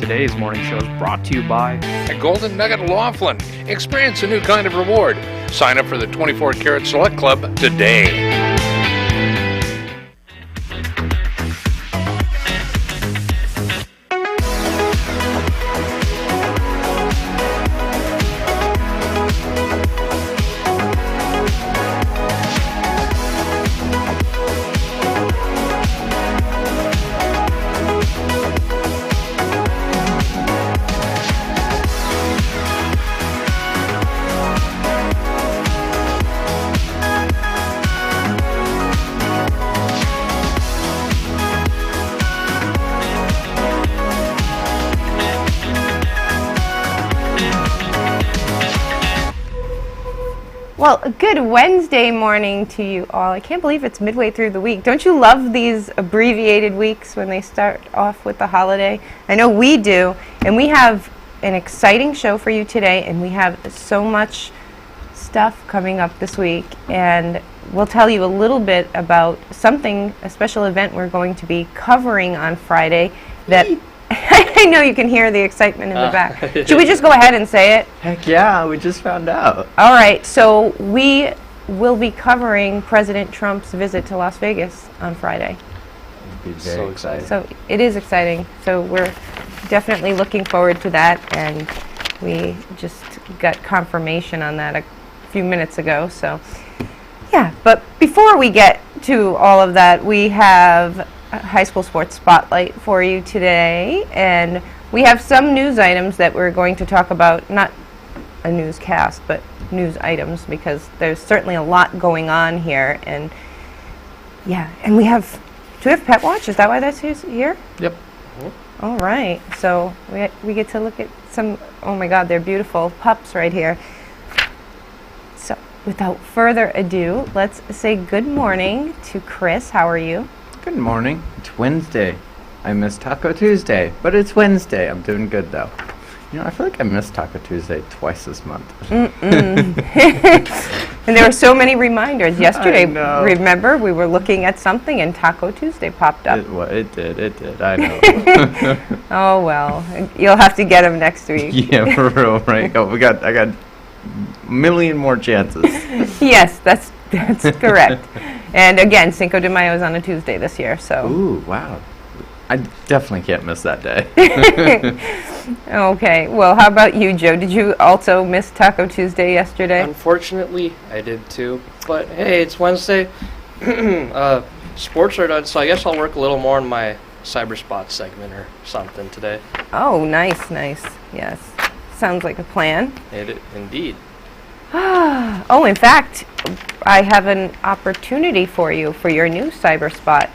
Today's morning show is brought to you by At Golden Nugget Laughlin, experience a new kind of reward. Sign up for the 24 Karat Select Club today. Well, a good Wednesday morning to you all. I can't believe it's midway through the week. Don't you love these abbreviated weeks when they start off with the holiday? I know we do. And we have an exciting show for you today, and we have so much stuff coming up this week. And we'll tell you a little bit about something, a special event we're going to be covering on Friday that I know you can hear the excitement in the back. Should we just go ahead and say it? Heck yeah, we just found out. All right, so we will be covering President Trump's visit to Las Vegas on Friday. Be very excited. So it is exciting. So we're definitely looking forward to that, and we just got confirmation on that a few minutes ago. So yeah, but before we get to all of that, we have a high school sports spotlight for you today, and we have some news items that we're going to talk about, not a newscast, but news items, because there's certainly a lot going on here. And yeah, and do we have Pet Watch? Is that why that's here? Yep. All right, so we get to look at some, oh my God, they're beautiful pups right here. So without further ado, let's say good morning to Chris. How are you? Good morning. It's Wednesday. I miss Taco Tuesday, but it's Wednesday. I'm doing good though. You know, I feel like I missed Taco Tuesday twice this month. And there were so many reminders. Yesterday, remember, we were looking at something and Taco Tuesday popped up. It did. I know. Oh, well, you'll have to get them next week. Yeah, for real, right? I got a million more chances. Yes, that's correct. And again, Cinco de Mayo is on a Tuesday this year, so. Ooh, wow. I definitely can't miss that day. Okay, well, how about you, Joe? Did you also miss Taco Tuesday yesterday? Unfortunately, I did too. But hey, it's Wednesday. Sports are done, so I guess I'll work a little more on my CyberSpot segment or something today. Oh, nice. Yes. Sounds like a plan. Indeed. Oh, in fact, I have an opportunity for you for your new CyberSpot.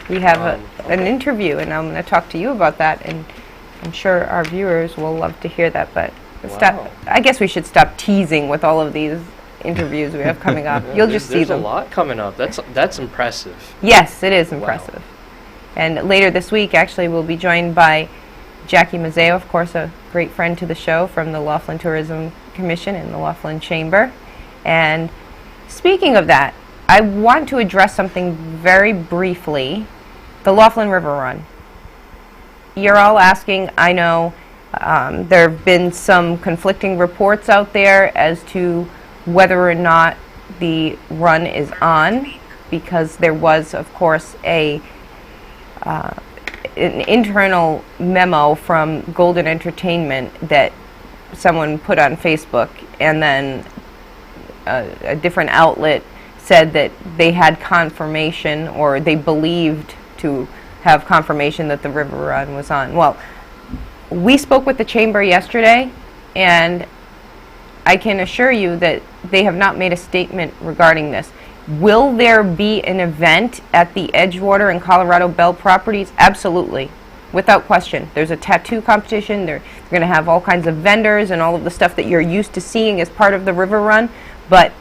We have an interview, and I'm going to talk to you about that, and I'm sure our viewers will love to hear that. But I guess we should stop teasing with all of these interviews we have coming up. You'll just see them. There's a lot coming up. That's impressive. Yes, it is impressive. Wow. And later this week, actually, we'll be joined by Jackie Mazzeo, of course, a great friend to the show from the Laughlin Tourism Commission and the Laughlin Chamber. And speaking of that, I want to address something very briefly, the Laughlin River Run. You're all asking, I know there have been some conflicting reports out there as to whether or not the run is on, because there was, of course, an internal memo from Golden Entertainment that someone put on Facebook, and then a different outlet said that they had confirmation, or they believed to have confirmation that the river run was on. Well, we spoke with the chamber yesterday, and I can assure you that they have not made a statement regarding this. Will there be an event at the Edgewater and Colorado Bell properties? Absolutely, without question. There's a tattoo competition. They're going to have all kinds of vendors and all of the stuff that you're used to seeing as part of the river run. But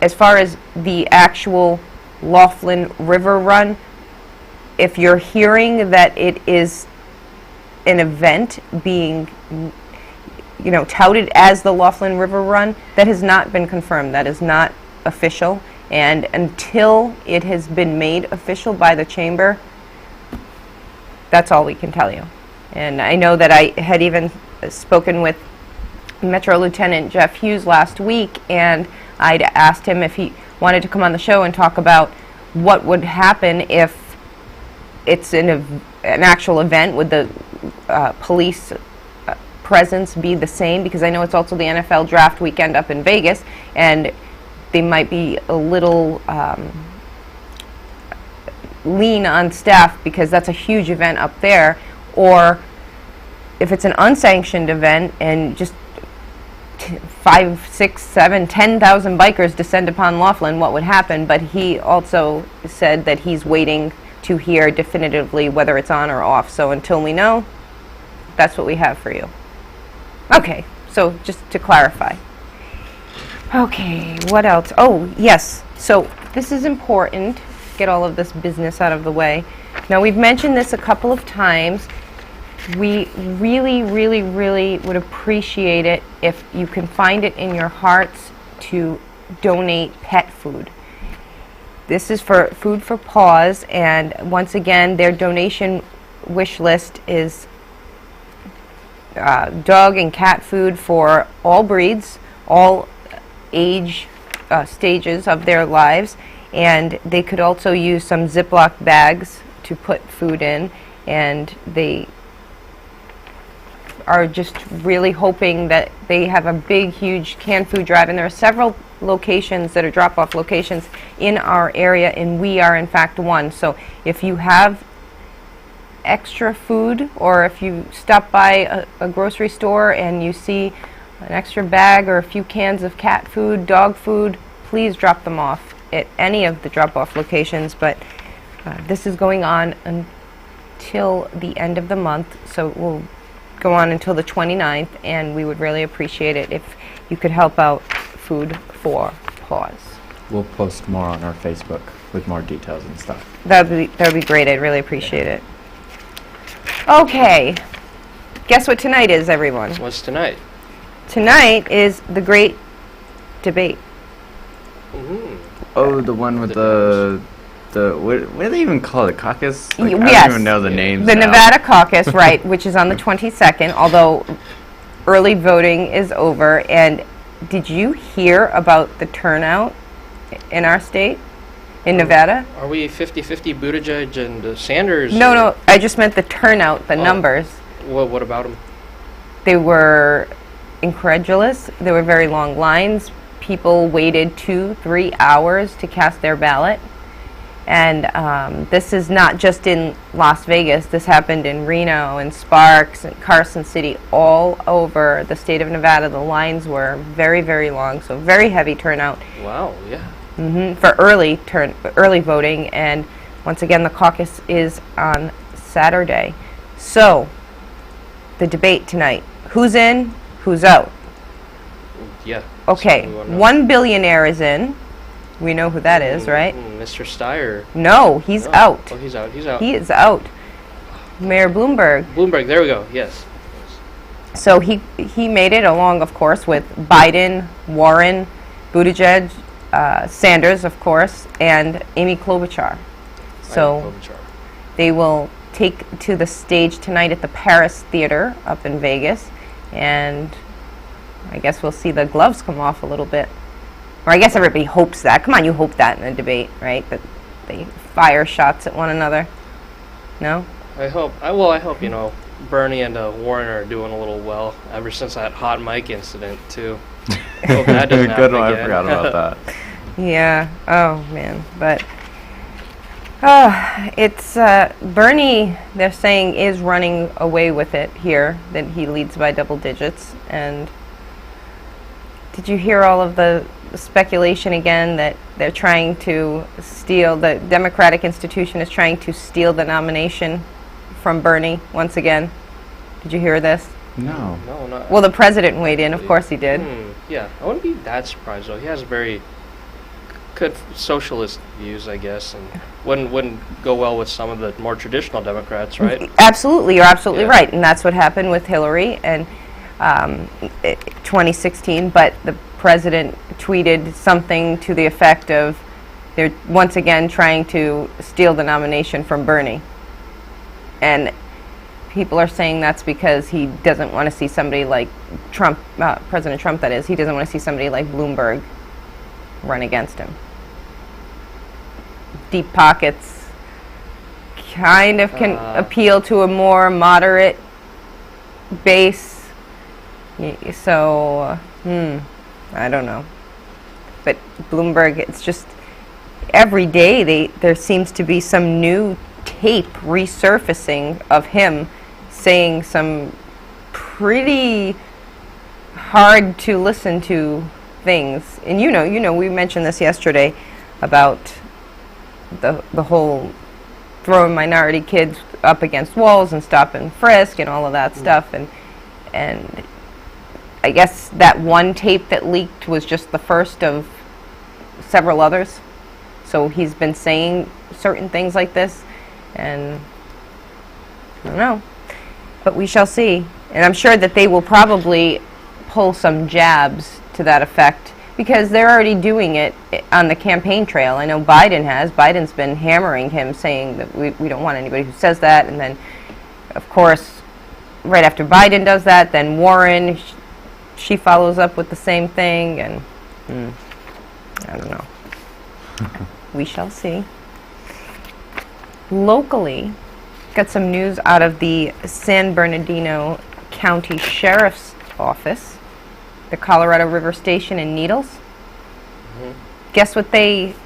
as far as the actual Laughlin River Run, if you're hearing that it is an event being, touted as the Laughlin River Run, that has not been confirmed. That is not official. And until it has been made official by the chamber, that's all we can tell you. And I know that I had even spoken with Metro Lieutenant Jeff Hughes last week, and I'd asked him if he wanted to come on the show and talk about what would happen if it's an actual event. Would the police presence be the same? Because I know it's also the NFL draft weekend up in Vegas, and they might be a little lean on staff because that's a huge event up there. Or if it's an unsanctioned event and just 5, 6, 7, 10,000 bikers descend upon Laughlin, what would happen? But he also said that he's waiting to hear definitively whether it's on or off. So until we know, that's what we have for you. Okay, so just to clarify. Okay, what else? Oh, yes. So this is important. Get all of this business out of the way. Now, we've mentioned this a couple of times. We really, really, really would appreciate it if you can find it in your hearts to donate pet food. This is for Food for Paws, and once again, their donation wish list is dog and cat food for all breeds, all age stages of their lives, and they could also use some Ziploc bags to put food in, and they are just really hoping that they have a big, huge canned food drive, and there are several locations that are drop-off locations in our area, and we are in fact one. So if you have extra food, or if you stop by a grocery store and you see an extra bag or a few cans of cat food, dog food, please drop them off at any of the drop-off locations. But this is going on until the end of the month, so we'll go on until the 29th, and we would really appreciate it if you could help out Food for Paws. We'll post more on our Facebook with more details and stuff. That would be great. I'd really appreciate it. Okay. Guess what tonight is, everyone? What's tonight? Tonight is the great debate. Oh, the one with the what do they even call it? Caucus? Like, I Yes. don't even know the names. The now. Nevada caucus, right, which is on the 22nd, although early voting is over. And did you hear about the turnout in our state, in Nevada? Are we 50-50 Buttigieg and Sanders? No, I just meant the turnout, the numbers. What about them? They were incredulous. There were very long lines. People waited 2-3 hours to cast their ballot. And this is not just in Las Vegas. This happened in Reno and Sparks and Carson City, all over the state of Nevada. The lines were very, very long, so very heavy turnout. Wow, yeah. For early voting. And once again, the caucus is on Saturday. So, the debate tonight. Who's in? Who's out? Yeah. Okay, one billionaire is in. We know who that is, right? Mr. Steyer. No, he's out. Oh, he's out. He's out. He is out. Mayor Bloomberg. Bloomberg, there we go. Yes. So he made it along, of course, with Biden, Warren, Buttigieg, Sanders, of course, and Amy Klobuchar. So they will take to the stage tonight at the Paris Theater up in Vegas, and I guess we'll see the gloves come off a little bit. Or I guess everybody hopes that. Come on, you hope that in a debate, right? That they fire shots at one another. No? I hope, Bernie and Warren are doing a little well ever since that hot mic incident, too. Hope that doesn't happen Good one, I again. forgot about that. Yeah. Oh, man. But it's Bernie, they're saying, is running away with it here, that he leads by double digits. And did you hear all of the speculation again that they're trying to steal, the Democratic institution is trying to steal the nomination from Bernie once again? Did you hear this? No. No, not. Well, the president weighed in, of course he did. Yeah, I wouldn't be that surprised, though. He has very good socialist views, I guess, and wouldn't go well with some of the more traditional Democrats, right? Absolutely, you're absolutely right, and that's what happened with Hillary and 2016, but the president tweeted something to the effect of they're once again trying to steal the nomination from Bernie. And people are saying that's because he doesn't want to see somebody like Trump, President Trump, that is. He doesn't want to see somebody like Bloomberg run against him. Deep pockets kind of can appeal to a more moderate base. So, I don't know. But Bloomberg, it's just every day there seems to be some new tape resurfacing of him saying some pretty hard to listen to things. And you know, we mentioned this yesterday about the whole throwing minority kids up against walls and stop and frisk and all of that stuff. And I guess that one tape that leaked was just the first of several others. So he's been saying certain things like this, and I don't know, but we shall see. And I'm sure that they will probably pull some jabs to that effect, because they're already doing it on the campaign trail. I know Biden has. Biden's been hammering him, saying that we don't want anybody who says that. And then, of course, right after Biden does that, then Warren, she follows up with the same thing. And I don't know. We shall see. Locally, got some news out of the San Bernardino County Sheriff's Office. The Colorado River Station in Needles. Guess what they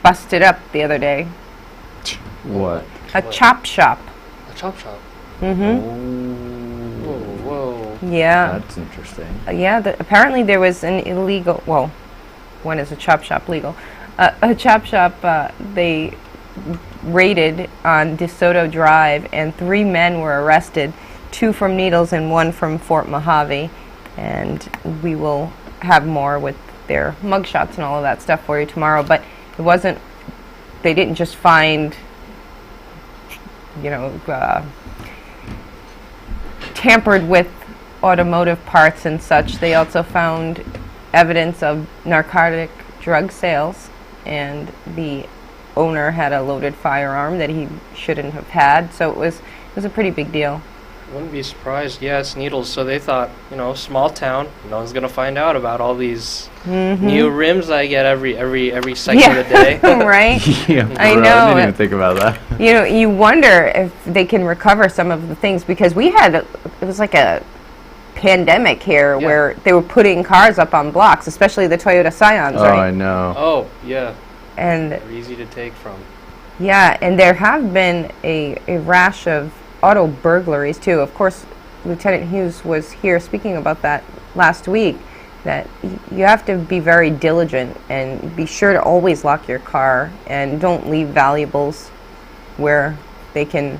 busted up the other day? What? A chop shop. A chop shop. Mm-hmm. Whoa. Yeah. That's interesting. Yeah, apparently there was an illegal, well, when is a chop shop legal? A chop shop they raided on DeSoto Drive, and 3 men were arrested, 2 from Needles and 1 from Fort Mojave. And we will have more with their mugshots and all of that stuff for you tomorrow. But it wasn't, they didn't just find, tampered with automotive parts and such. They also found evidence of narcotic drug sales, and the owner had a loaded firearm that he shouldn't have had. So it was a pretty big deal. Wouldn't be surprised. Yeah, it's Needles, so they thought, small town, no one's gonna find out about all these new rims I get every second of the day. Right? Yeah, I know. I didn't even think about that. You wonder if they can recover some of the things, because it was like a pandemic here where they were putting cars up on blocks, especially the Toyota Scions, Oh, right? I know. Oh, yeah. And They're easy to take from. yeah, and there have been a rash of auto burglaries too. Of course, Lieutenant Hughes was here speaking about that last week, that you have to be very diligent and be sure to always lock your car and don't leave valuables where they can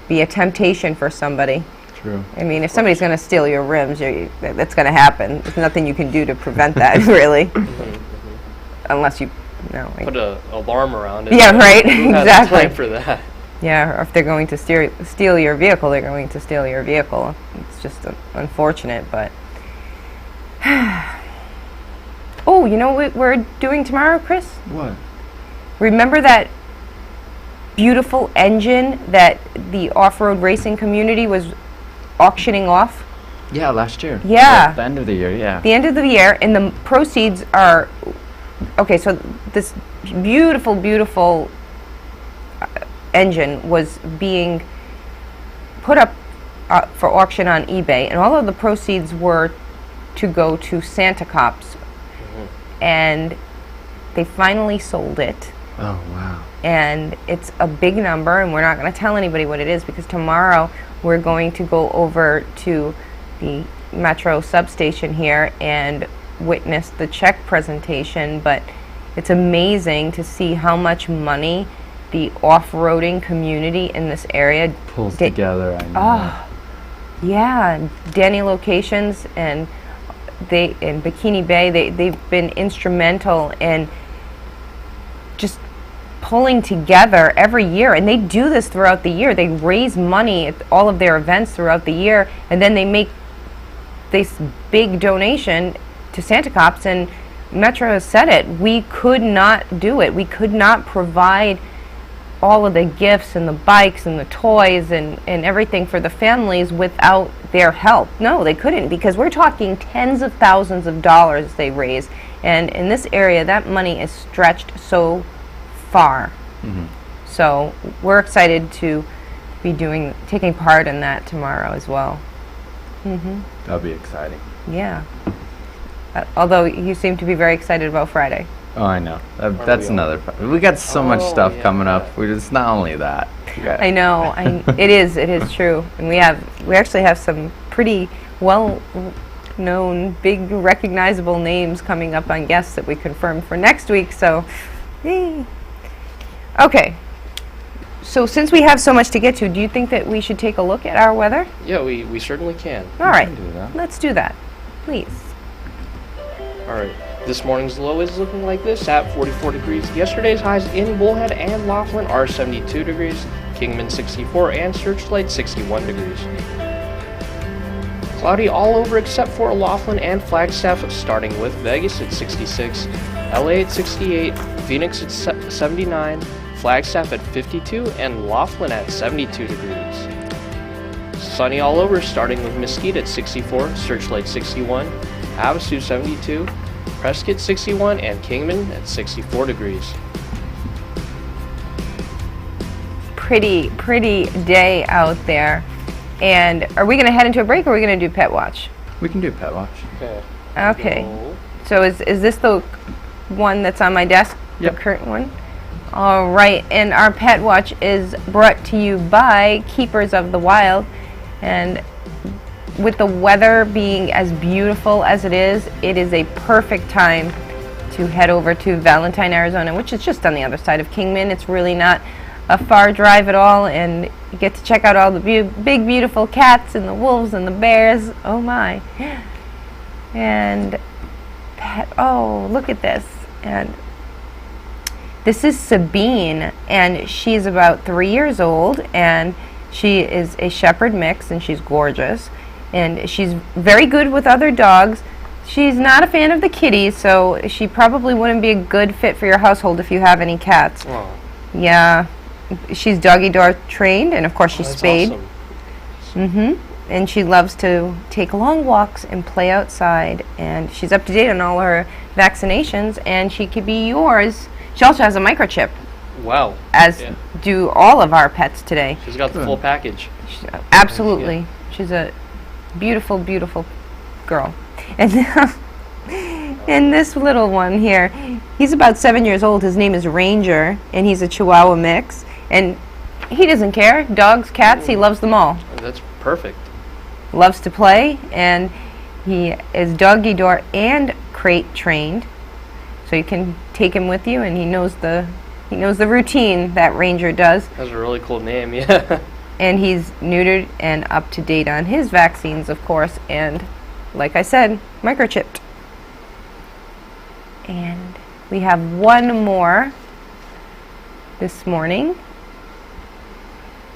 be a temptation for somebody. True. I mean, if somebody's going to steal your rims, that's going to happen. There's nothing you can do to prevent that, really, unless you put an alarm around it. Yeah, right. Who has Exactly. time for that? Yeah, or if they're going to steal your vehicle, they're going to steal your vehicle. It's just unfortunate, but... Oh, you know what we're doing tomorrow, Chris? What? Remember that beautiful engine that the off-road racing community was auctioning off? Yeah, last year. Yeah. At the end of the year, yeah. The end of the year, and the proceeds are... Okay, so this beautiful, beautiful... engine was being put up for auction on eBay, and all of the proceeds were to go to Santa Cops. And they finally sold it. Oh, wow. And it's a big number, and we're not going to tell anybody what it is, because tomorrow we're going to go over to the Metro substation here and witness the check presentation. But it's amazing to see how much money the off-roading community in this area Pulls together, I know. Oh, yeah. Danny Locations and in Bikini Bay, they've been instrumental in just pulling together every year, and they do this throughout the year. They raise money at all of their events throughout the year, and then they make this big donation to Santa Cops, and Metro has said it. We could not do it. We could not provide all of the gifts and the bikes and the toys and everything for the families without their help. No, they couldn't, because we're talking tens of thousands of dollars they raise. And in this area, that money is stretched so far. So we're excited to be taking part in that tomorrow as well. That'll be exciting. Yeah. Although you seem to be very excited about Friday. Oh, I know. That's another. We got so much stuff coming up. It's not only that. I know. It is true. And we actually have some pretty well-known, big, recognizable names coming up on guests that we confirmed for next week. So, yay. Okay. So since we have so much to get to, do you think that we should take a look at our weather? Yeah, we certainly can. All right. do that. Let's do that, please. All right. This morning's low is looking like this at 44 degrees. Yesterday's highs in Bullhead and Laughlin are 72 degrees, Kingman 64, and Searchlight 61 degrees. Cloudy all over except for Laughlin and Flagstaff, starting with Vegas at 66, LA at 68, Phoenix at 79, Flagstaff at 52, and Laughlin at 72 degrees. Sunny all over, starting with Mesquite at 64, Searchlight 61, Havasu 72, Prescott 61, and Kingman at 64 degrees. Pretty day out there. And are we going to head into a break, or are we going to do Pet Watch? We can do Pet Watch. Okay. So is this the one that's on my desk? Yep. The current one? All right. And our Pet Watch is brought to you by Keepers of the Wild. And with the weather being as beautiful as it is a perfect time to head over to Valentine, Arizona, which is just on the other side of Kingman. It's really not a far drive at all, and you get to check out all the big, beautiful cats and the wolves and the bears. Oh my. And oh, look at this. And this is Sabine, and she's about 3 years old, and she is a shepherd mix, and she's gorgeous. And she's very good with other dogs. She's not a fan of the kitties, so she probably wouldn't be a good fit for your household if you have any cats. Oh. Yeah. She's doggy door trained, and of course she's That's spayed. awesome. And she loves to take long walks and play outside, and she's up to date on all her vaccinations, and she could be yours. She also has a microchip, Wow. as Yeah. do all of our pets today. She's got the full package. Absolutely. She's a beautiful, beautiful girl. And this little one here, he's about 7 years old. His name is Ranger, and he's a Chihuahua mix. And he doesn't care. Dogs, cats, he loves them all. That's perfect. Loves to play, and he is doggy door and crate trained. So you can take him with you, and he knows the routine that Ranger does. That's a really cool name, yeah. And he's neutered and up to date on his vaccines, of course, and like I said, microchipped. And we have one more this morning.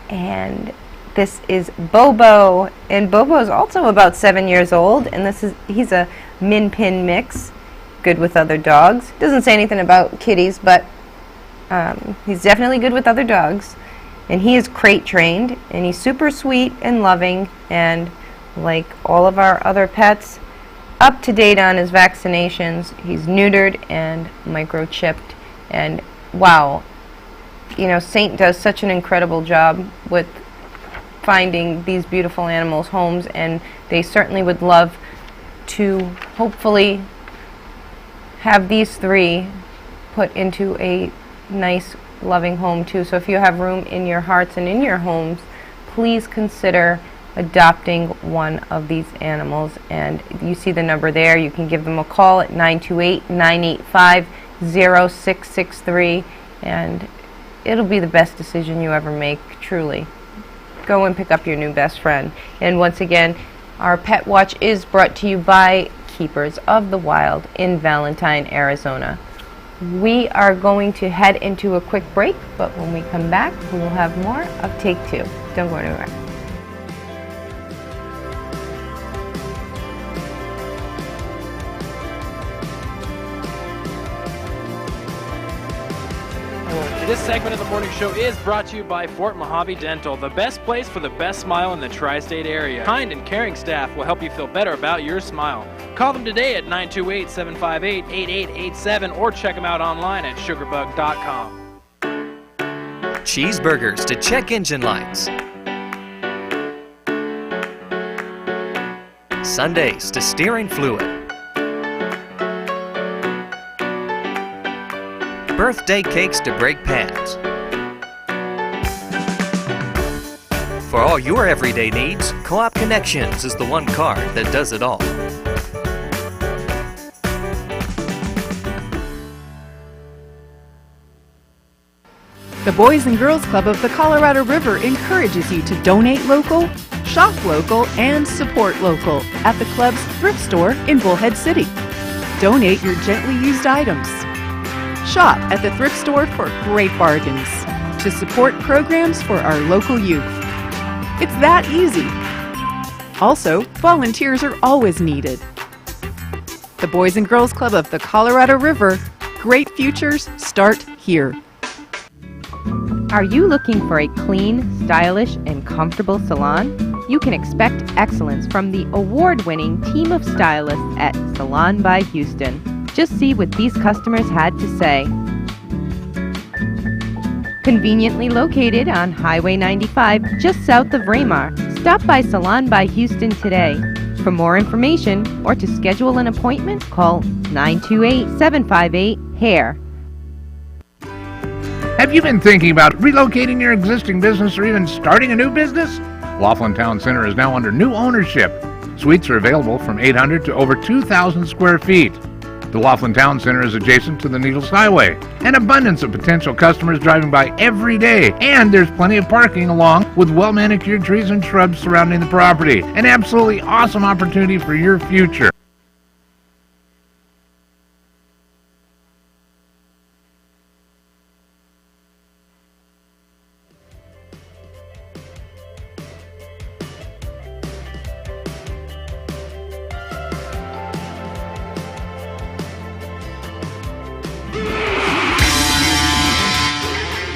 And this is Bobo. And Bobo is also about 7 years old, and he's a Min Pin mix, good with other dogs. Doesn't say anything about kitties, but he's definitely good with other dogs. And he is crate trained, and he's super sweet and loving, and like all of our other pets, up to date on his vaccinations. He's neutered and microchipped, and wow, Saint does such an incredible job with finding these beautiful animals homes, and they certainly would love to hopefully have these three put into a nice, loving home too. So if you have room in your hearts and in your homes, please consider adopting one of these animals. And you see the number there. You can give them a call at 928-985-0663, and it'll be the best decision you ever make, truly. Go and pick up your new best friend. And once again, our Pet Watch is brought to you by Keepers of the Wild in Valentine, Arizona. We are going to head into a quick break, but when we come back, we will have more of Take Two. Don't go anywhere. This segment of the morning show is brought to you by Fort Mojave Dental, the best place for the best smile in the tri-state area. Kind and caring staff will help you feel better about your smile. Call them today at 928-758-8887 or check them out online at sugarbug.com. Cheeseburgers to check engine lights. Sundays to steering fluid. Birthday cakes to brake pads. For all your everyday needs, Co-op Connections is the one card that does it all. The Boys and Girls Club of the Colorado River encourages you to donate local, shop local, and support local at the club's thrift store in Bullhead City. Donate your gently used items. Shop at the thrift store for great bargains to support programs for our local youth. It's that easy. Also, volunteers are always needed. The Boys and Girls Club of the Colorado River. Great futures start here. Are you looking for a clean, stylish, and comfortable salon? You can expect excellence from the award-winning team of stylists at Salon by Houston. Just see what these customers had to say. Conveniently located on Highway 95, just south of Raymar, stop by Salon by Houston today. For more information or to schedule an appointment, call 928-758-HAIR. Have you been thinking about relocating your existing business or even starting a new business? Laughlin Town Center is now under new ownership. Suites are available from 800 to over 2,000 square feet. The Laughlin Town Center is adjacent to the Needles Highway. An abundance of potential customers driving by every day, and there's plenty of parking along with well-manicured trees and shrubs surrounding the property. An absolutely awesome opportunity for your future.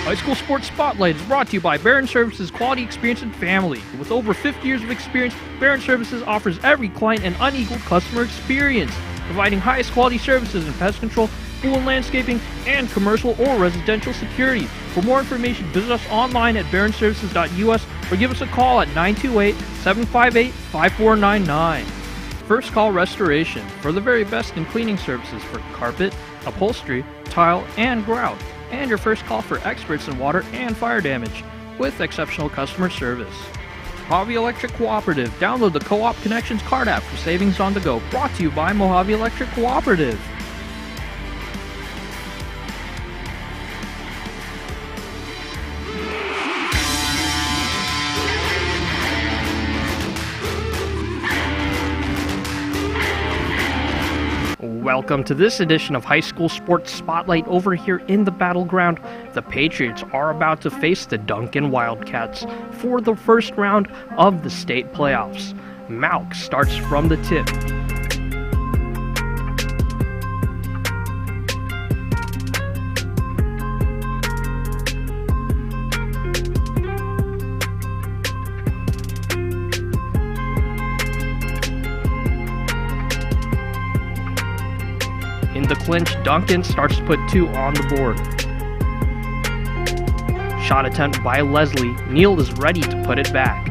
High School Sports Spotlight is brought to you by Barron Services Quality Experience and Family. With over 50 years of experience, Barron Services offers every client an unequaled customer experience, providing highest quality services in pest control, pool and landscaping, and commercial or residential security. For more information, visit us online at barronservices.us or give us a call at 928-758-5499. First Call Restoration, for the very best in cleaning services for carpet, upholstery, tile, and grout. And your first call for experts in water and fire damage, with exceptional customer service. Mojave Electric Cooperative. Download the Co-op Connections card app for savings on the go. Brought to you by Mojave Electric Cooperative. Welcome to this edition of High School Sports Spotlight. Over here in the Battleground, the Patriots are about to face the Duncan Wildcats for the first round of the state playoffs. Malk starts from the tip. In the clinch, Duncan starts to put two on the board. Shot attempt by Leslie. Neal is ready to put it back.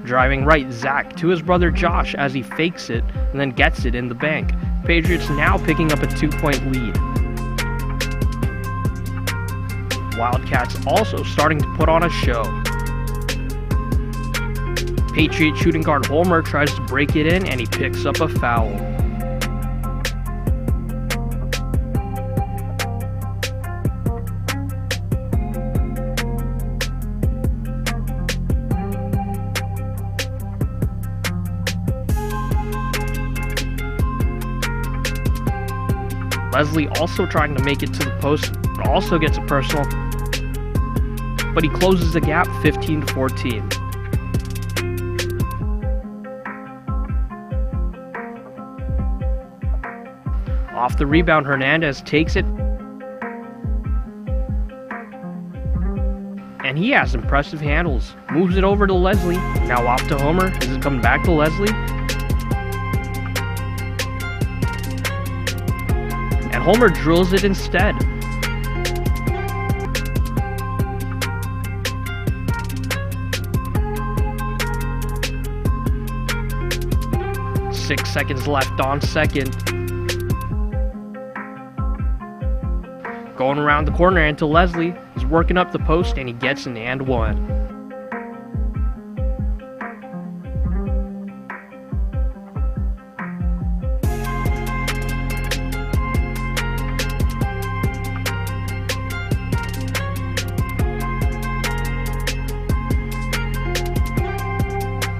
Driving right, Zach to his brother Josh as he fakes it and then gets it in the bank. Patriots now picking up a 2-point lead. Wildcats also starting to put on a show. Patriot shooting guard Holmer tries to break it in and he picks up a foul. Leslie also trying to make it to the post, but also gets a personal, but he closes the gap 15-14. Off the rebound, Hernandez takes it. And he has impressive handles. Moves it over to Leslie. Now off to Homer. Is it coming back to Leslie? And Homer drills it instead. Six seconds left on second. Going around the corner into Leslie. He's working up the post and he gets an and one.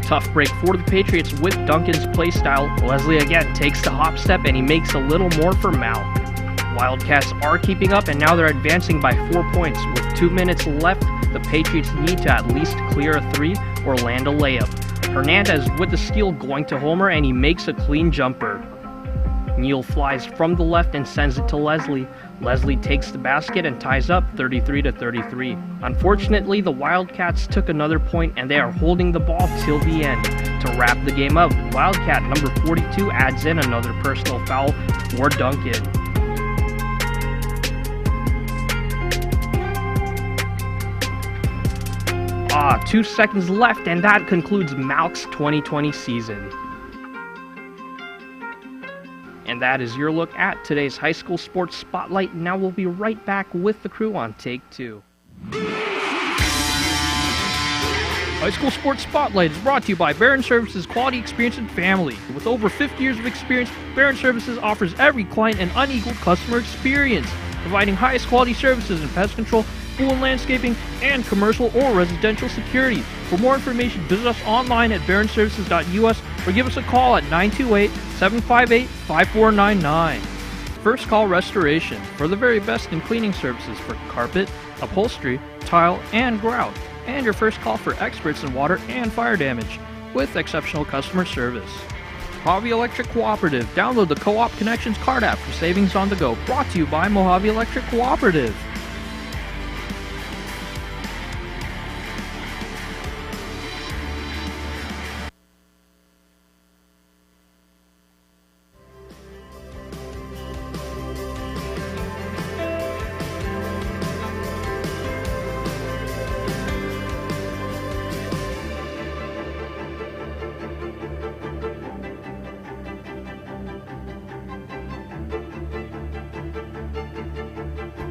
Tough break for the Patriots with Duncan's play style. Leslie again takes the hop step and he makes a little more for Malk. Wildcats are keeping up and now they're advancing by 4 points. With 2 minutes left, the Patriots need to at least clear a 3 or land a layup. Hernandez with the steal going to Homer and he makes a clean jumper. Neal flies from the left and sends it to Leslie. Leslie takes the basket and ties up 33-33. Unfortunately, the Wildcats took another point and they are holding the ball till the end. To wrap the game up, Wildcat number 42 adds in another personal foul for Duncan. 2 seconds left, and that concludes Malk's 2020 season. And that is your look at today's high school sports spotlight. Now we'll be right back with the crew on take 2. High School Sports Spotlight is brought to you by Barron Services Quality Experience and Family. With over 50 years of experience, Barron Services offers every client an unequaled customer experience, providing highest quality services in pest control, pool and landscaping, and commercial or residential security. For more information, visit us online at barronservices.us or give us a call at 928-758-5499. First Call Restoration, for the very best in cleaning services for carpet, upholstery, tile, and grout. And your first call for experts in water and fire damage, with exceptional customer service. Mojave Electric Cooperative. Download the Co-op Connections card app for savings on the go. Brought to you by Mojave Electric Cooperative.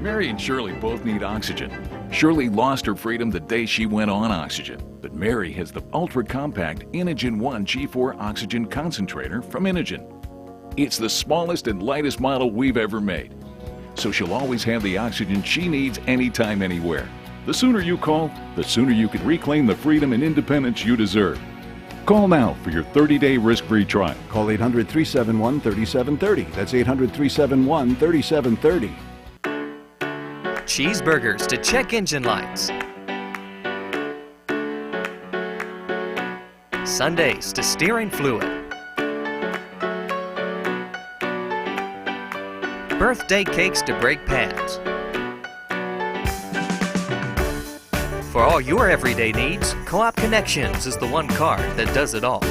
Mary and Shirley both need oxygen. Shirley lost her freedom the day she went on oxygen, but Mary has the ultra-compact Inogen 1 G4 oxygen concentrator from Inogen. It's the smallest and lightest model we've ever made, so she'll always have the oxygen she needs anytime, anywhere. The sooner you call, the sooner you can reclaim the freedom and independence you deserve. Call now for your 30-day risk-free trial. Call 800-371-3730. That's 800-371-3730. Cheeseburgers to check engine lights. Sundays to steering fluid. Birthday cakes to brake pads. For all your everyday needs, Co-op Connections is the one card that does it all.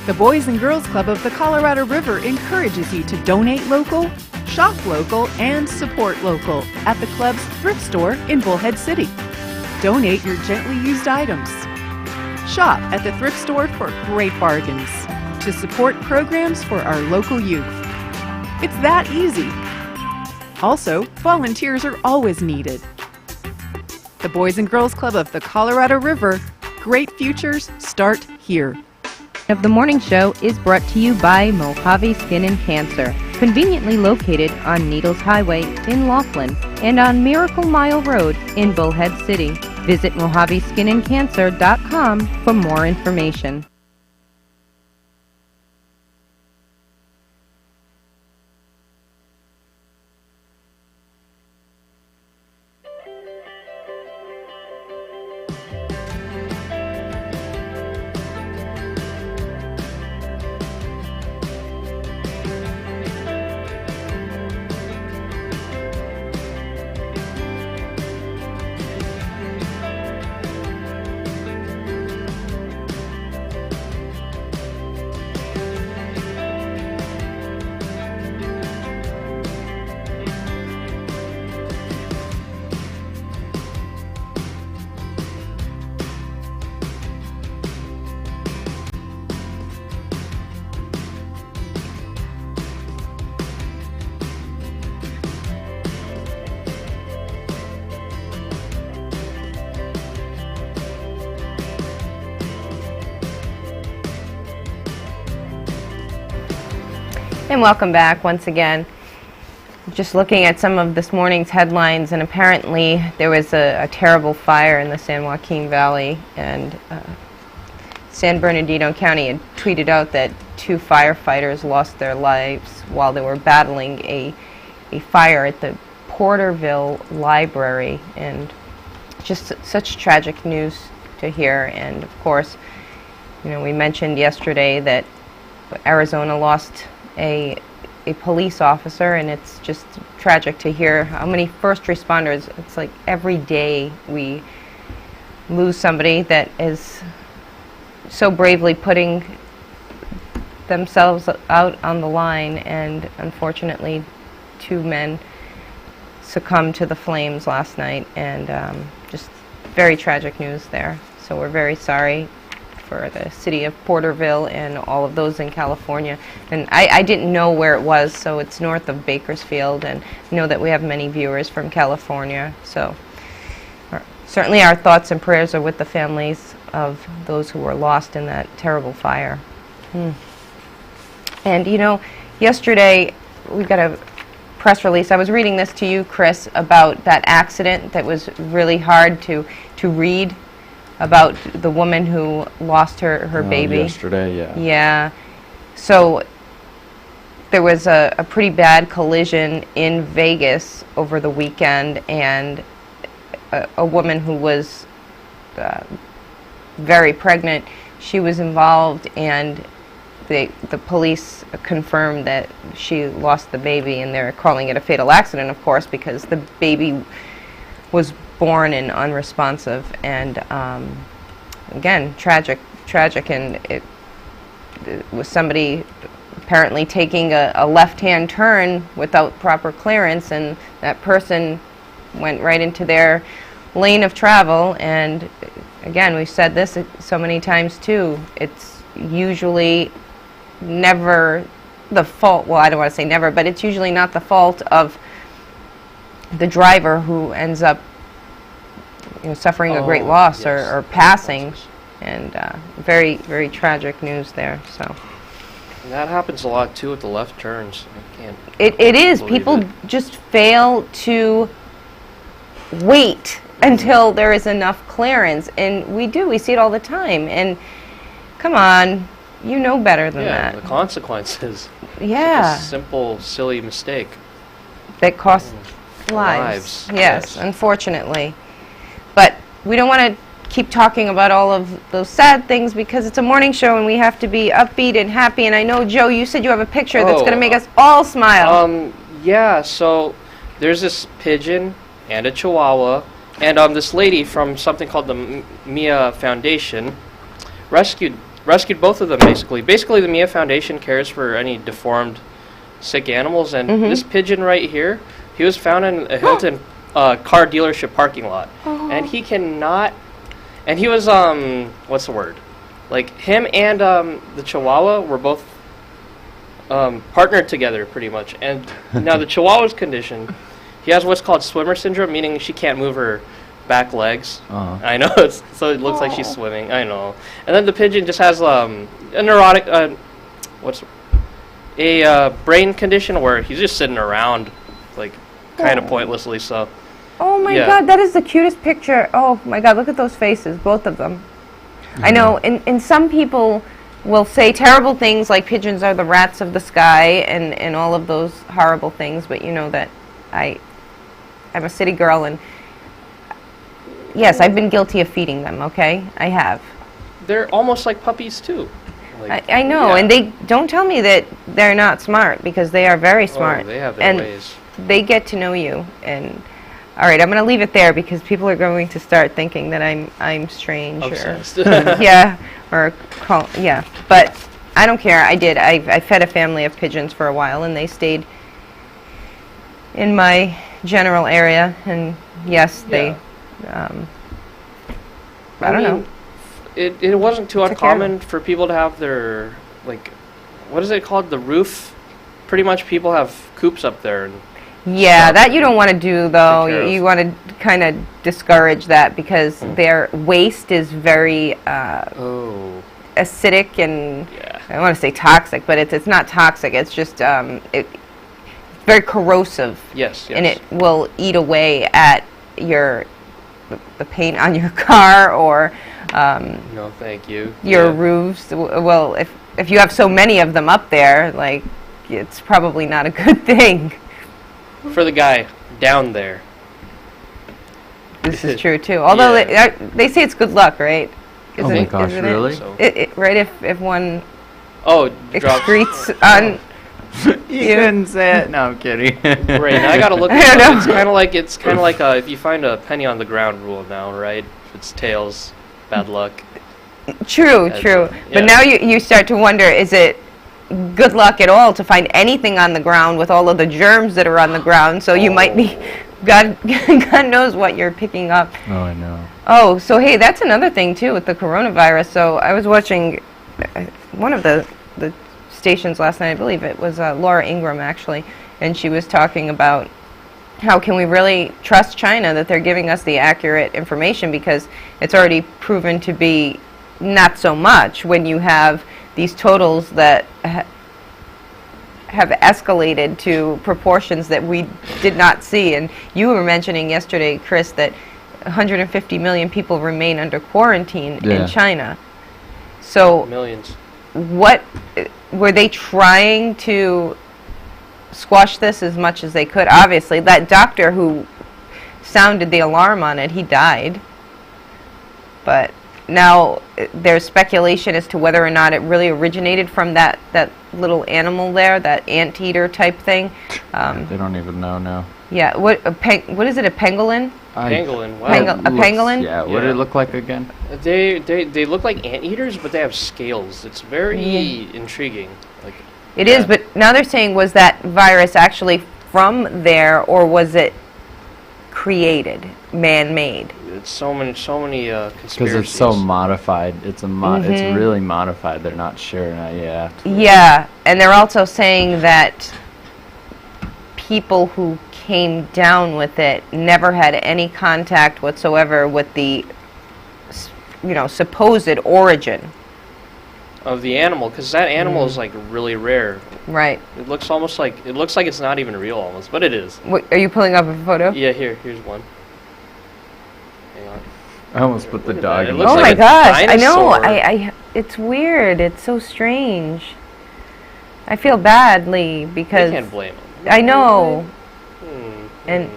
The Boys and Girls Club of the Colorado River encourages you to donate local, shop local, and support local at the club's thrift store in Bullhead City. Donate your gently used items. Shop at the thrift store for great bargains to support programs for our local youth. It's that easy. Also, volunteers are always needed. The Boys and Girls Club of the Colorado River. Great futures start here. Of the morning show is brought to you by Mojave Skin and Cancer, conveniently located on Needles Highway in Laughlin and on Miracle Mile Road in Bullhead City. Visit MojaveSkinandCancer.com for more information. And welcome back once again. Just looking at some of this morning's headlines, and apparently there was a terrible fire in the San Joaquin Valley, and San Bernardino County had tweeted out that 2 firefighters lost their lives while they were battling a fire at the Porterville Library, and just such tragic news to hear. And of course, you know, we mentioned yesterday that Arizona lost a police officer, and it's just tragic to hear how many first responders. It's like every day we lose somebody that is so bravely putting themselves out on the line, and unfortunately 2 men succumbed to the flames last night, and just very tragic news there. So we're very sorry for the city of Porterville and all of those in California. And I didn't know where it was, so it's north of Bakersfield, and I know that we have many viewers from California. So certainly our thoughts and prayers are with the families of those who were lost in that terrible fire. And you know, yesterday we got a press release. I was reading this to you, Chris, about that accident that was really hard to read, about the woman who lost her baby. Yesterday, yeah. Yeah. So there was a pretty bad collision in Vegas over the weekend, and a woman who was very pregnant, she was involved, and the police confirmed that she lost the baby, and they're calling it a fatal accident, of course, because the baby was born and unresponsive, and again, tragic, and it was somebody apparently taking a left-hand turn without proper clearance, and that person went right into their lane of travel. And again, we've said this so many times too, it's usually never the fault, well, I don't want to say never, but it's usually not the fault of the driver who ends up, you know, suffering a great loss, yes, or passing. And very, very tragic news there. So and that happens a lot too with the left turns. I can't. It is. People just fail to wait until there is enough clearance, and we see it all the time. And come on, you know better than that. The consequences. Yeah. It's a simple, silly mistake that costs lives. Yes, unfortunately. But we don't want to keep talking about all of those sad things, because it's a morning show and we have to be upbeat and happy. And I know, Joe, you said you have a picture that's going to make us all smile. Yeah, so there's this pigeon and a chihuahua, and this lady from something called the Mia Foundation rescued both of them, basically. Basically, the Mia Foundation cares for any deformed, sick animals, and this pigeon right here, he was found in a Hilton car dealership parking lot, and he cannot, and he was what's the word? Like, him and the Chihuahua were both partnered together pretty much. And now the Chihuahua's condition, he has what's called swimmer syndrome, meaning she can't move her back legs. I know, so it looks like she's swimming. I know. And then the pigeon just has a neurotic, brain condition where he's just sitting around, like, kind of pointlessly. So. Oh my God, that is the cutest picture. Oh my God, look at those faces, both of them. I know, and some people will say terrible things like pigeons are the rats of the sky and all of those horrible things, but you know that I'm a city girl, and yes, I've been guilty of feeding them, okay? I have. They're almost like puppies too. Like, I know, and they don't tell me that they're not smart, because they are very smart. They have their ways. They get to know you, and all right, I'm going to leave it there, because people are going to start thinking that I'm strange, obsessed. Or but I don't care. I fed a family of pigeons for a while, and they stayed in my general area, and yes, they I don't know. It wasn't too uncommon for people to have their, like, what is it called, the roof? Pretty much people have coops up there, and yeah, that you don't want to do, though. You want to kind of discourage that, because their waste is very acidic, and I don't want to say toxic, but it's not toxic. It's just it's very corrosive. Yes, yes. And it will eat away at the paint on your car or no, thank you. your roofs. Well, if you have so many of them up there, like, it's probably not a good thing. For the guy down there. This is true too. Although they say it's good luck, right? Oh my gosh, really? So. Right, if one excretes on You couldn't say it. No, I'm kidding. Right, now I gotta look at it. It's kind of like if you find a penny on the ground rule now, right? If it's tails, bad luck. True. But now you start to wonder, is it good luck at all to find anything on the ground with all of the germs that are on the ground? So you might be, God knows what you're picking up. Oh, I know. Oh, so hey, that's another thing too with the coronavirus. So I was watching one of the stations last night. I believe it was Laura Ingraham actually, and she was talking about how can we really trust China that they're giving us the accurate information, because it's already proven to be not so much when you have these totals that have escalated to proportions that we did not see. And you were mentioning yesterday, Chris, that 150 million people remain under quarantine in China. So millions. What were they trying to squash this as much as they could? Obviously, that doctor who sounded the alarm on it, he died. But now there's speculation as to whether or not it really originated from that little animal there, that anteater type thing. They don't even know now. Yeah, what is it? A pangolin? Pangolin. Wow. A pangolin? Yeah. What did it look like again? They look like anteaters, but they have scales. It's very intriguing. Like it is, but now they're saying, was that virus actually from there, or was it created, man-made? It's so many conspiracies. Because it's so modified. It's it's really modified. They're not sure. Yeah, and they're also saying that people who came down with it never had any contact whatsoever with the, supposed origin of the animal, because that animal is like really rare. Right. It looks like it's not even real almost, but it is. Wait, are you pulling up a photo? Yeah, here's one. Hang on. I almost put the dog in. Oh my gosh! I know. I it's weird. It's so strange. I feel badly because you can't blame him. I know. And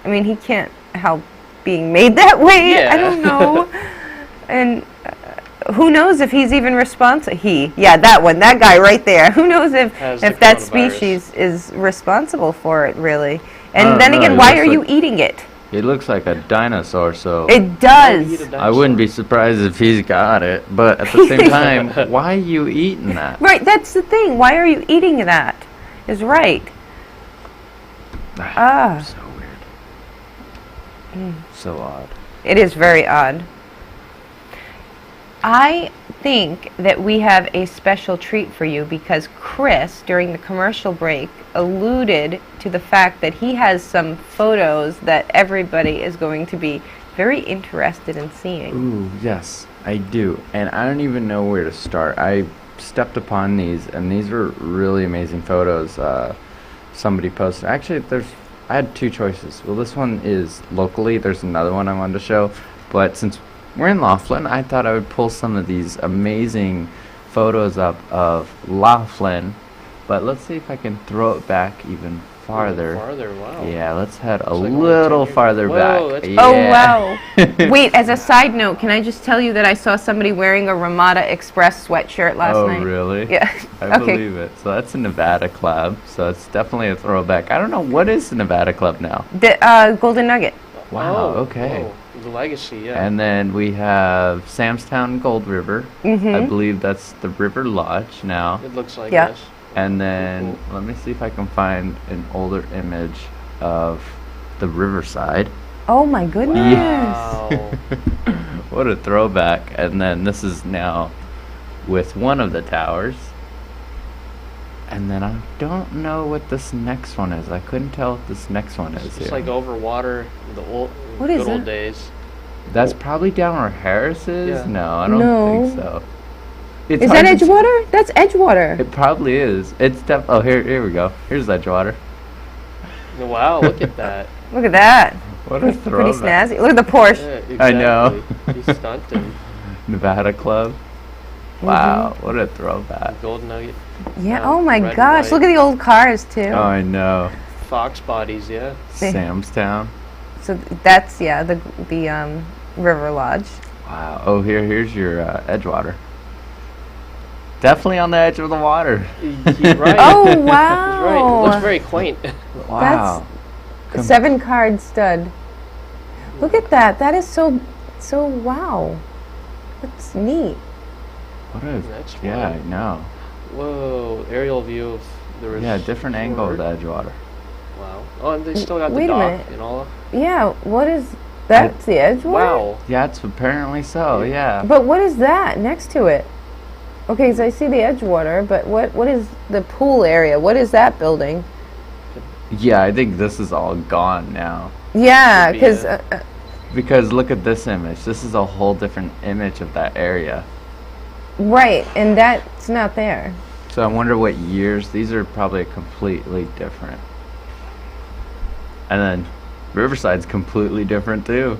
I mean, he can't help being made that way. Yeah. I don't know. And who knows if he's even responsible? That guy right there. Who knows if that species is responsible for it, really? And then again, why are you eating it? It looks like a dinosaur, so... It does. I wouldn't be surprised if he's got it, but at the same time, why are you eating that? Right, that's the thing. Why are you eating that? Is right. So weird. So odd. It is very odd. I think that we have a special treat for you, because Chris, during the commercial break, alluded to the fact that he has some photos that everybody is going to be very interested in seeing. Ooh, yes, I do. And I don't even know where to start. I stepped upon these, and these were really amazing photos. Somebody posted. Actually, I had two choices. Well, this one is locally. There's another one I wanted to show. But since we're in Laughlin, I thought I would pull some of these amazing photos up of Laughlin. But let's see if I can throw it back even farther. Wow. Yeah, let's head a little farther back. Yeah. Oh, wow. Wait, as a side note, can I just tell you that I saw somebody wearing a Ramada Express sweatshirt last night? Oh, really? Yeah. I believe it. So that's a Nevada club. So it's definitely a throwback. I don't know, what is the Nevada club now? The Golden Nugget. Wow, okay. Whoa. The Legacy, yeah. And then we have Samstown Gold River. I believe that's the River Lodge now. It looks like Yeah. this. And then let me see if I can find an older image of the Riverside. Oh my goodness. Wow. What a throwback. And then this is now with one of the towers. And then I don't know what this next one is. I couldn't tell what this next one is It's here. like over water, the old What is good old that? days. That's probably down where Harris is? Yeah. No, I don't think so. It's Is hard that to- Edgewater? That's Edgewater. It probably is. It's oh, here we go. Here's Edgewater. Wow, look at that. Look at that. What a Pretty throwback. snazzy. Look at the Porsche. Yeah, exactly. I know. He's stunting. Nevada Club. Wow, what a throwback. Gold Nugget. Yeah. Yeah, Oh my red and gosh. white. Look at the old cars too. Oh, I know. Fox bodies, yeah. Sam's Town. So that's the River Lodge. Wow. Oh, here's your Edgewater. Definitely on the edge of the water. He's right. Oh He's right. It wow. looks very quaint. Wow. 7-card stud. Look at that. That is so wow. That's neat. What a That's yeah, I fun. know. Whoa, aerial view of the resort. Yeah, different angle of the Edgewater. Wow. Oh, and they still got Wait the a dock minute. and all. Yeah. What is that's the Edgewater? Wow. Yeah, it's apparently so. Yeah. But what is that next to it? Okay, so I see the Edgewater, but what is the pool area? What is that building? Yeah, I think this is all gone now. Yeah, Could be because it. Because look at this image. This is a whole different image of that area. right, and that's not there. So I wonder what years. These are probably completely different. And then Riverside's completely different too.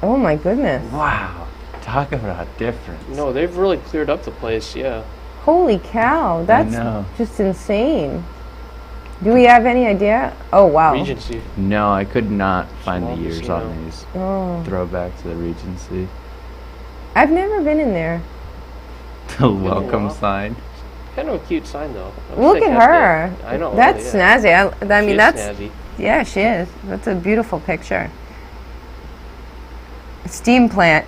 Oh my goodness! Wow. Talk about a difference. No, they've really cleared up the place, yeah. Holy cow! That's know. just insane. Do we have any idea? Oh wow! Regency. No, I could not find the Small years casino. on these. Oh, Throwback to the Regency. I've never been in there. The welcome wow. sign. Kind of a cute sign, though. I wish Look they at kept her. it. I know. That's yeah. snazzy. I mean, She is that's snazzy. yeah, she is. That's a beautiful picture. Steam plant.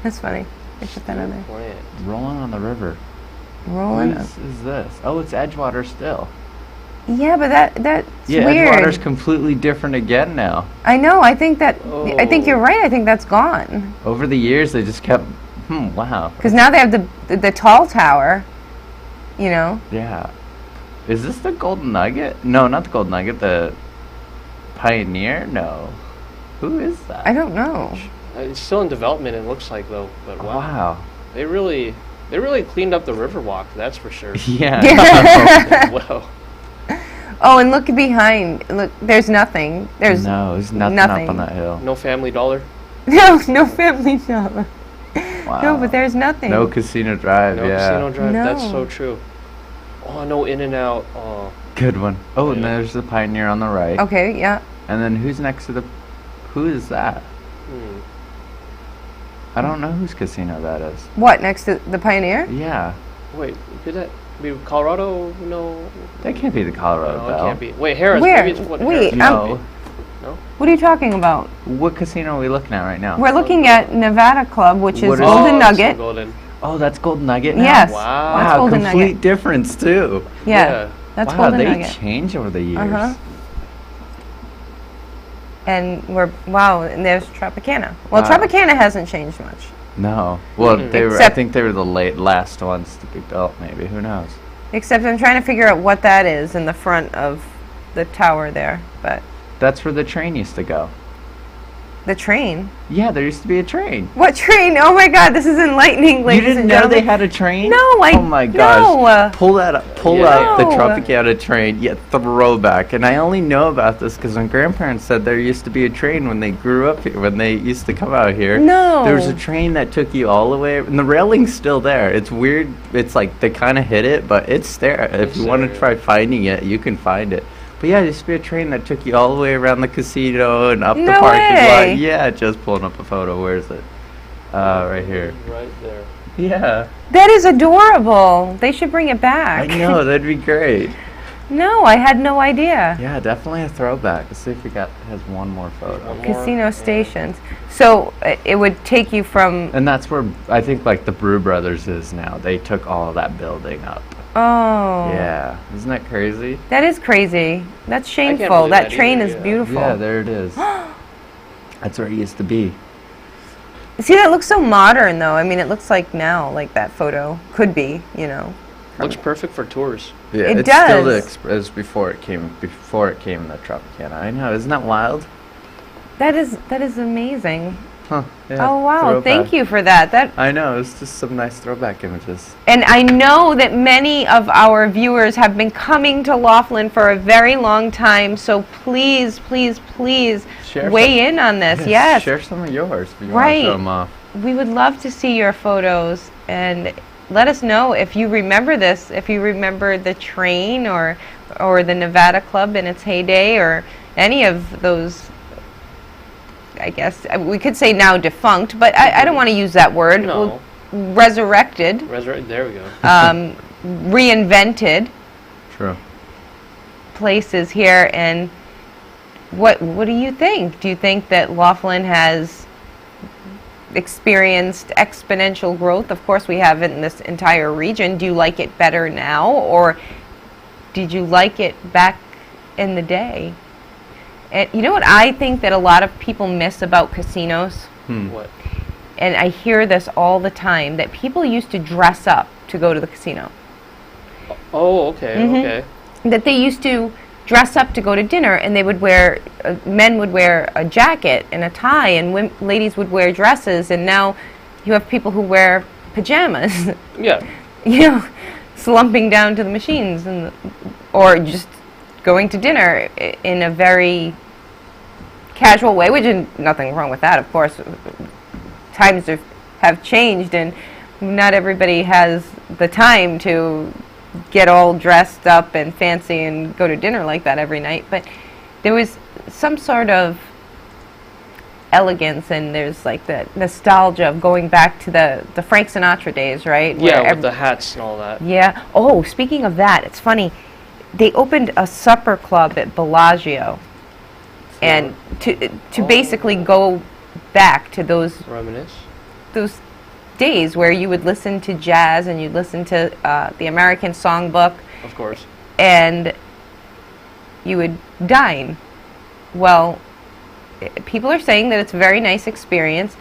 That's funny. I put that on there. Plant. Rolling on the river. Rolling. What is this? Oh, it's Edgewater still. Yeah, but that's Yeah, weird. Edgewater's completely different again now. I know. I think you're Oh. right. I think that's gone Over the years, they just kept. Wow. because now they have the tall tower. You know. Yeah. Is this the Golden Nugget? No, not the Golden Nugget. The Pioneer? No. Who is that? I don't know. It's still in development, it looks like, though. But wow. Wow. They really cleaned up the Riverwalk, that's for sure. Yeah. Wow. Oh, and look behind. Look, there's nothing. There's No, there's nothing, nothing. up on that hill. No Family Dollar. no family. No. Wow. No, but there's nothing. No Casino Drive, No yeah. Casino Drive. That's No. so true. Oh, no In-N-Out. Oh. Good one. Oh, and Yeah. there's the Pioneer on the right. Okay. Yeah. And then who's next to the... Who is that? Hmm. I don't know whose casino that is. What next to the Pioneer? Yeah. Wait, could that be Colorado? No. That can't be the Colorado No, it Bell. can't be. Wait, Harris. Where? Maybe it's what Wait, Harris No. No? What are you talking about? What casino are we looking at right now? We're looking at Nevada Club, which is What is- Golden Oh, it's the Nugget. Golden. Oh, that's Golden Nugget now? Yes. Wow. That's Wow, Golden complete Nugget. difference too. Yeah. That's wow, Golden they Nugget. change over the years. Uh-huh. And and there's Tropicana. Well, Wow. Tropicana hasn't changed much. No. Well, Mhm. they were. I Except- think they were the last ones to be built. Maybe. Who knows? Except I'm trying to figure out what that is in the front of the tower there. But That's where the train used to go. the train. Yeah, there used to be a train. What train? Oh my God, this is enlightening, You ladies didn't and know gentlemen. they had a train? No, I. Oh my gosh. No. Pull that up. Pull Yeah. up the No. Tropicana train. Yeah, throwback. And I only know about this because my grandparents said there used to be a train when they grew up here, when they used to come out here. No. There was a train that took you all the way, and the railing's still there. It's weird. It's like they kind of hid it, but it's there. If It's you want to there. try finding it, you can find it. But yeah, there used to be a train that took you all the way around the casino and up the No parking way. lot. Yeah, just pulling up a photo. Where is it? Right here. Right there. Yeah. That is adorable. They should bring it I back. know, that'd be great. No, I had no idea. Yeah, definitely a throwback. Let's see if we has one more photo. One more. Casino Yeah. stations. So it would take you from. And that's where I think like the Brew Brothers is now. They took all of that building up. Oh. Yeah, isn't that crazy? That is crazy. That's can't shameful. believe That that train either, is yeah. beautiful. Yeah, there it is. That's where it used to be. See, that looks so modern, though. I mean, it looks like now, like that photo could be, you know. Looks perfect for tours. Yeah, It it's still the does. as before it came the Tropicana. I know, isn't that wild? That is amazing. huh. Yeah, Oh wow! throwback. Thank you for that. I know, it's just some nice throwback images. And I know that many of our viewers have been coming to Laughlin for a very long time. So please, please, please Share weigh in on this. Yes. Share some of yours if you want Right. to show them off. We would love to see your photos and let us know if you remember this, if you remember the train or the Nevada Club in its heyday, or any of those. I guess we could say now defunct, but I don't want to use that word. No. Resurrected, There we go. reinvented True. places here. And what do you think? Do you think that Laughlin has experienced exponential growth? Of course, we have it in this entire region. Do you like it better now, or did you like it back in the day? And you know what I think that a lot of people miss about casinos? What? And I hear this all the time, that people used to dress up to go to the casino. Oh, okay, okay. That they used to dress up to go to dinner, and they would wear, men would wear a jacket and a tie, and ladies would wear dresses, and now you have people who wear pajamas. Yeah. You know, slumping down to the machines, or just going to dinner in a very casual way, which is nothing wrong with that, of course. Times have changed, and not everybody has the time to get all dressed up and fancy and go to dinner like that every night. But there was some sort of elegance, and there's like the nostalgia of going back to the Frank Sinatra days, right? Yeah, with the hats and all that. Yeah. Oh, speaking of that, it's funny. They opened a supper club at Bellagio, and to basically go back to those Reminisce. days where you would listen to jazz and you'd listen to the American Songbook, Of course. and you would dine. Well, people are saying that it's a very nice experience,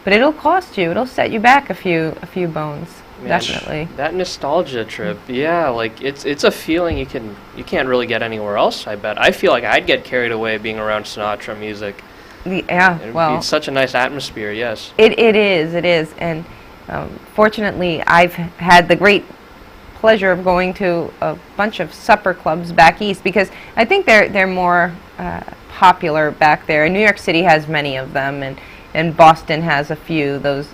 but it'll cost you. It'll set you back a few bones. Man, Definitely. That nostalgia trip, yeah, like it's a feeling you can't really get anywhere else, I bet. I feel like I'd get carried away being around Sinatra music. Yeah, It'd well, be such a nice atmosphere, yes. It is, and fortunately, I've had the great pleasure of going to a bunch of supper clubs back east, because I think they're more popular back there. And New York City has many of them, and Boston has a few, those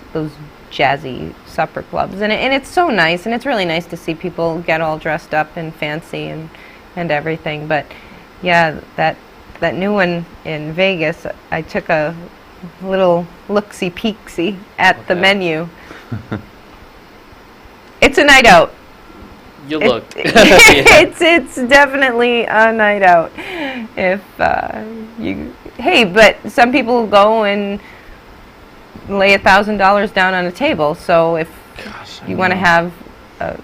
jazzy supper clubs, and it's so nice, and it's really nice to see people get all dressed up and fancy and everything. But yeah, that new one in Vegas, I took a little looksy-peeksy at the menu. It's a night out. You looked. It's definitely a night out. If but some people go and lay $1,000 down on a table. So if you want to have a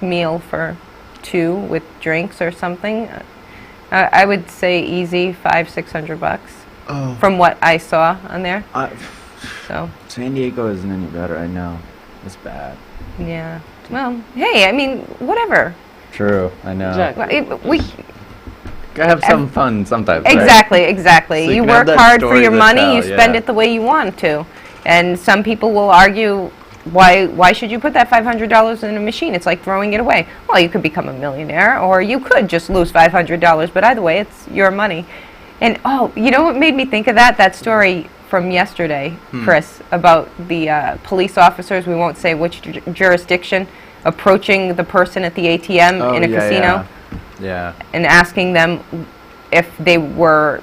meal for two with drinks or something, I would say easy $500-600 from what I saw on there. So San Diego isn't any better. I know, it's bad. yeah. Well, hey, I mean, whatever. True, I know. Exactly. We Gotta have some fun sometimes. Right? Exactly. So you you can have work that hard for story your to money. tell, You spend yeah. it the way you want to. And some people will argue, why should you put that $500 in a machine? It's like throwing it away. Well, you could become a millionaire, or you could just lose $500. But either way, it's your money. And you know what made me think of that? That story from yesterday, Chris, about the police officers, we won't say which jurisdiction, approaching the person at the ATM in a casino. Yeah. And asking them if they were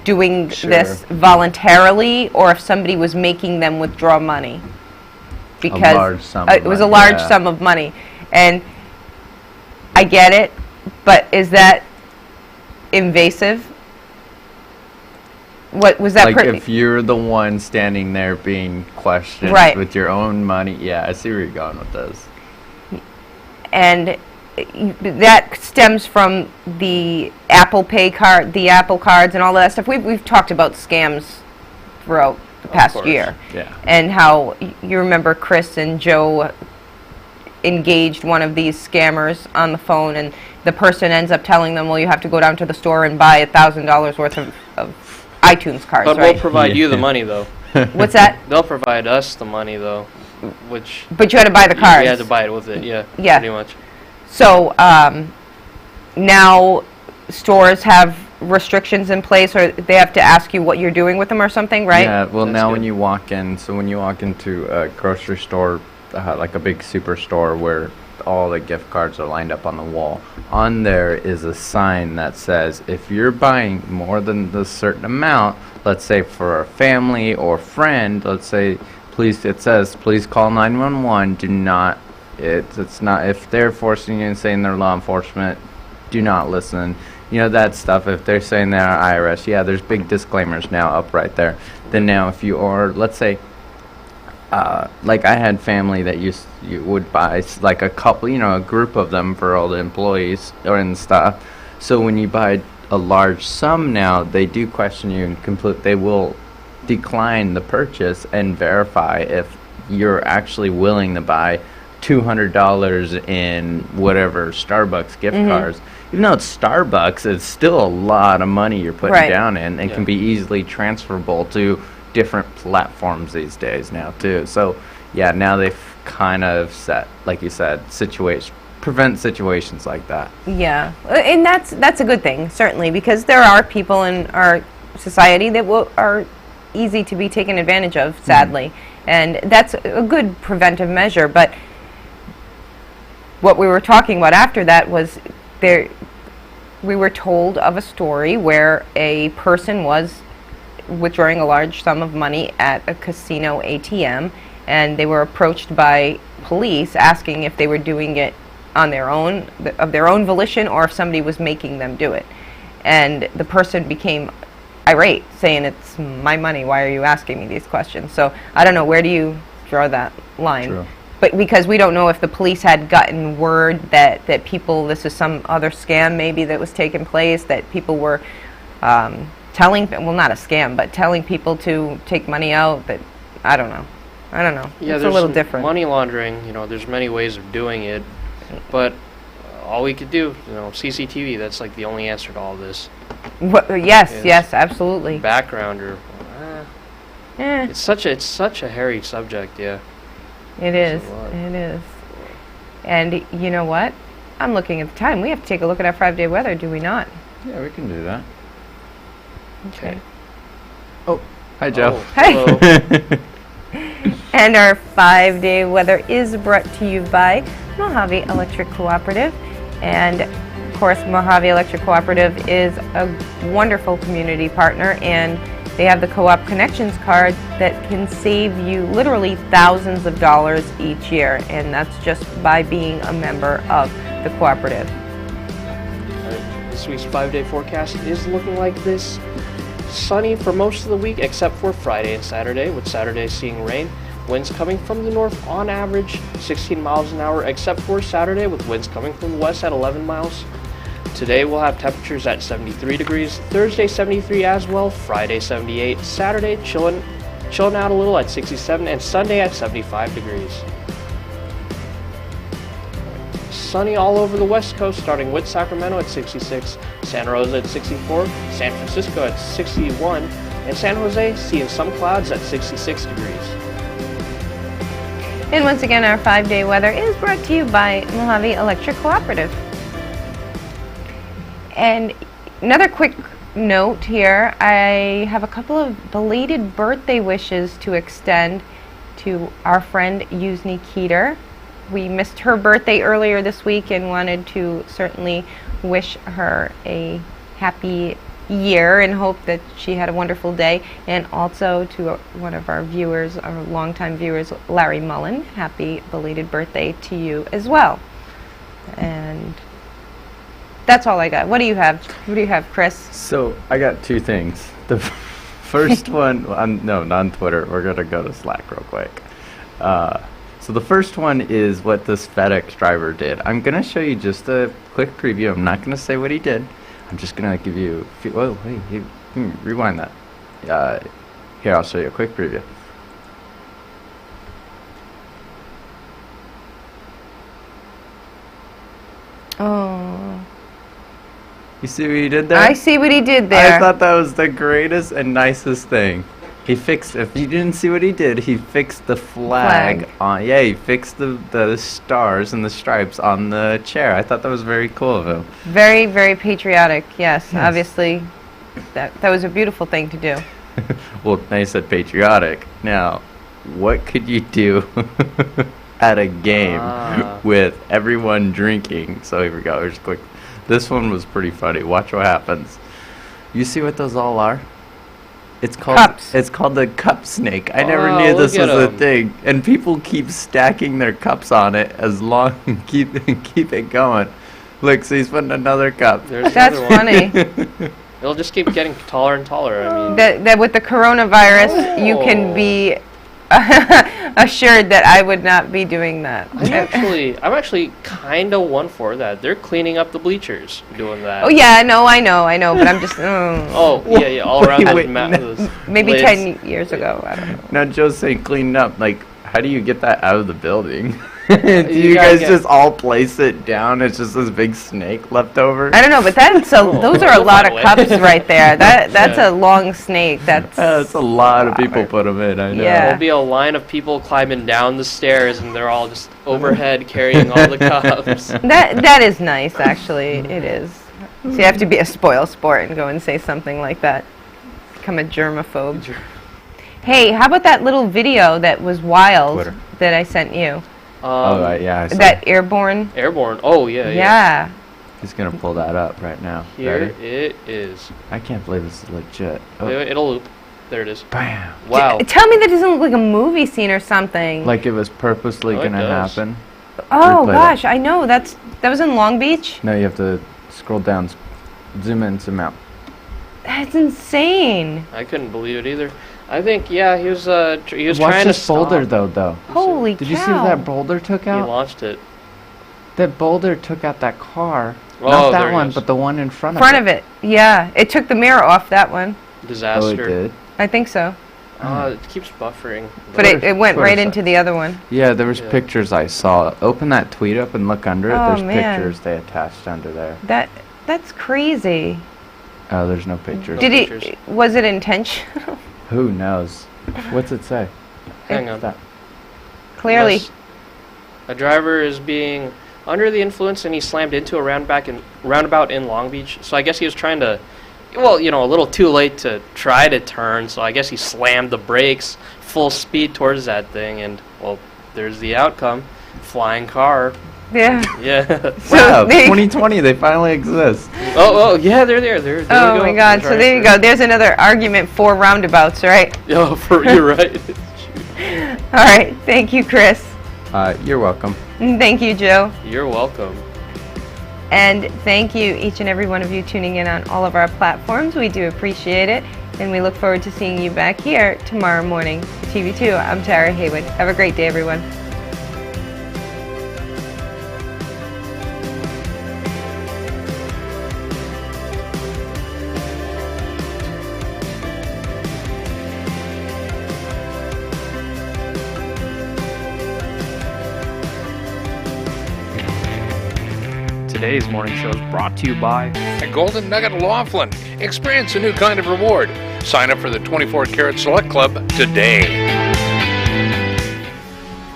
doing Sure. this voluntarily, or if somebody was making them withdraw money. Because large sum it of was a money, large yeah. sum of money. And I get it, but is that invasive? What was that? Like if you're the one standing there being questioned Right. with your own money. Yeah, I see where you're going with this. And that stems from the Apple Pay card, the Apple cards, and all that stuff. We've talked about scams throughout the past course. year, Yeah. and how you remember Chris and Joe engaged one of these scammers on the phone, and the person ends up telling them, "Well, you have to go down to the store and buy $1,000 worth of iTunes cards." But right? we'll provide you the Yeah. money, though. What's that? They'll provide us the money though, which. But you had to buy the cards. You had to buy it with it. Yeah. Yeah. Pretty much. So now stores have restrictions in place, or they have to ask you what you're doing with them or something, right? Yeah, well, That's now good. when you walk in, so when you walk into a grocery store, like a big superstore where all the gift cards are lined up on the wall, on there is a sign that says if you're buying more than the certain amount, let's say for a family or friend, let's say, please, it says, please call 911, do not, it's not, if they're forcing you and saying they're law enforcement, do not listen. You know, that stuff, if they're saying they're IRS, yeah, there's big disclaimers now up right there. Then now if you are, let's say, like I had family that you would buy like a couple, you know, a group of them for all the employees and stuff. So when you buy a large sum now, they do question you and they will decline the purchase and verify if you're actually willing to buy $200 in whatever Starbucks gift cards. Even though it's Starbucks, it's still a lot of money you're putting down in, and can be easily transferable to different platforms these days now too. So yeah, now they've kind of set, like you said, prevent situations like that. Yeah, and that's a good thing, certainly, because there are people in our society that are easy to be taken advantage of, sadly, and that's a good preventive measure. But what we were talking about after that was we were told of a story where a person was withdrawing a large sum of money at a casino ATM, and they were approached by police asking if they were doing it on their own, of their own volition, or if somebody was making them do it. And the person became irate, saying, "It's my money, why are you asking me these questions?" So I don't know, where do you draw that line? True. But because we don't know if the police had gotten word that people, this is some other scam maybe that was taking place, that people were telling, well, not a scam, but telling people to take money out, that, I don't know. Yeah, it's there's a little different. money laundering, you know, there's many ways of doing it, but all we could do, you know, CCTV, that's like the only answer to all this. Yes, absolutely. Background or, it's such a hairy subject, yeah. It is. It's a lot. It is. And you know what? I'm looking at the time. We have to take a look at our 5-day weather, do we not? Yeah, we can do that. Okay. Oh, hi, Joe. Oh, hello. And our 5-day weather is brought to you by Mojave Electric Cooperative. And of course, Mojave Electric Cooperative is a wonderful community partner, and they have the Co-op Connections card that can save you literally thousands of dollars each year, and that's just by being a member of the cooperative. This week's 5-day forecast is looking like this. Sunny for most of the week except for Friday and Saturday, with Saturday seeing rain. Winds coming from the north on average 16 miles an hour, except for Saturday with winds coming from the west at 11 miles. Today we'll have temperatures at 73 degrees, Thursday 73 as well, Friday 78, Saturday chilling out a little at 67, and Sunday at 75 degrees. Sunny all over the west coast, starting with Sacramento at 66, Santa Rosa at 64, San Francisco at 61, and San Jose seeing some clouds at 66 degrees. And once again, our 5-day weather is brought to you by Mojave Electric Cooperative. And another quick note here, I have a couple of belated birthday wishes to extend to our friend Yusni Keeter. We missed her birthday earlier this week and wanted to certainly wish her a happy year and hope that she had a wonderful day. And also to one of our viewers, our longtime viewers, Larry Mullen, happy belated birthday to you as well. And that's all I got. What do you have? What do you have, Chris? So I got two things. The first one, no, not on Twitter. We're gonna go to Slack real quick. So the first one is what this FedEx driver did. I'm gonna show you just a quick preview. I'm not gonna say what he did. I'm just gonna give you. Oh, hey, rewind that. Here, I'll show you a quick preview. Oh. You see what he did there? I see what he did there. I thought that was the greatest and nicest thing. He fixed, if you didn't see what he did, he fixed the flag on, yeah, he fixed the stars and the stripes on the chair. I thought that was very cool of him. Very, very patriotic, yes. Obviously, that was a beautiful thing to do. Well, now you said patriotic. Now, what could you do at a game with everyone drinking? So here we go, here's quick. This one was pretty funny. Watch what happens. You see what those all are? It's called Cups. It's called the cup snake. I never knew this was a thing, and people keep stacking their cups on it as long keep it going. Look, so he's putting another cup. There's That's another one. funny. It'll just keep getting taller and taller. I mean, that with the coronavirus, you can be assured that I would not be doing that. I'm actually kind of one for that. They're cleaning up the bleachers, doing that. Oh yeah, I know, but I'm just Oh yeah, all around the maybe lids. 10 years ago. I don't know. Now Joe's saying clean up. Like, how do you get that out of the building? Do you gotta guys just all place it down? It's just this big snake left over. I don't know, but those are a lot of way. cups right there. That's a long snake. That's a lot of people put them in. I know. Yeah. There'll be a line of people climbing down the stairs, and they're all just overhead carrying all the cups. that is nice, actually. It is. So you have to be a spoil sport and go and say something like that. Become a germaphobe. Hey, how about that little video that was wild Twitter. that I sent you? Oh, right, yeah. I saw That airborne. Airborne. Oh yeah. Yeah. He's gonna pull that up right now. Here Ready? it is. I can't believe this is legit. Oh, It'll loop. There it is. bam! Wow. Tell me that doesn't look like a movie scene or something. Like it was purposely Oh, it gonna does. happen. Oh Replay that. gosh, I know that was in Long Beach. No, you have to scroll down, zoom in, zoom out. That's insane. I couldn't believe it either. I think he was Watch trying to this boulder stop. though. Holy Did cow. you see what that boulder took He out? launched it. That boulder took out that car. Oh, Not there that it one, is. but the one in front of Front of it. Yeah. It took the mirror off that one. Disaster. Oh, it did? I think so. It keeps buffering. But it went Twitter right site. into the other one. Yeah, there was Yeah. pictures I saw. Open that tweet up and look under it. Oh, There's man. pictures they attached under there. That's crazy. Oh, there's no pictures. Did pictures. he? Was it intentional? Who knows? What's it say? Hang What's on. that? Clearly. Unless a driver is being under the influence and he slammed into a roundabout in Long Beach. So I guess he was trying to, well, a little too late to try to turn. So I guess he slammed the brakes full speed towards that thing, and well, there's the outcome. Flying car. Yeah. Yeah. Wow, they- 2020, they finally exist. oh yeah, they're there. There we Oh go. my God! So there you go. There's another argument for roundabouts, right? Oh, you're right. All right. Thank you, Chris. You're welcome. And thank you, Joe. You're welcome. And thank you, each and every one of you tuning in on all of our platforms. We do appreciate it. And we look forward to seeing you back here tomorrow morning. TV2, I'm Tara Haywood. Have a great day, everyone. Today's morning show is brought to you by At Golden Nugget Laughlin, experience a new kind of reward. Sign up for the 24 Karat Select Club today.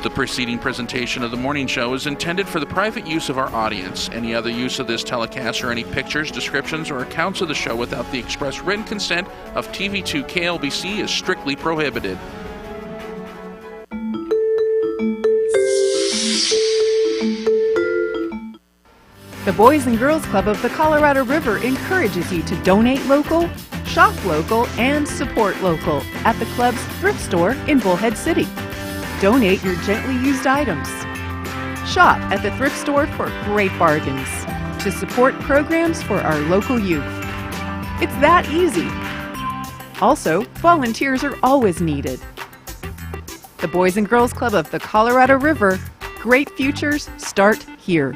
The preceding presentation of the morning show is intended for the private use of our audience. Any other use of this telecast or any pictures, descriptions, or accounts of the show without the express written consent of TV2 KLBC is strictly prohibited. The Boys and Girls Club of the Colorado River encourages you to donate local, shop local, and support local at the club's thrift store in Bullhead City. Donate your gently used items. Shop at the thrift store for great bargains to support programs for our local youth. It's that easy. Also, volunteers are always needed. The Boys and Girls Club of the Colorado River, great futures start here.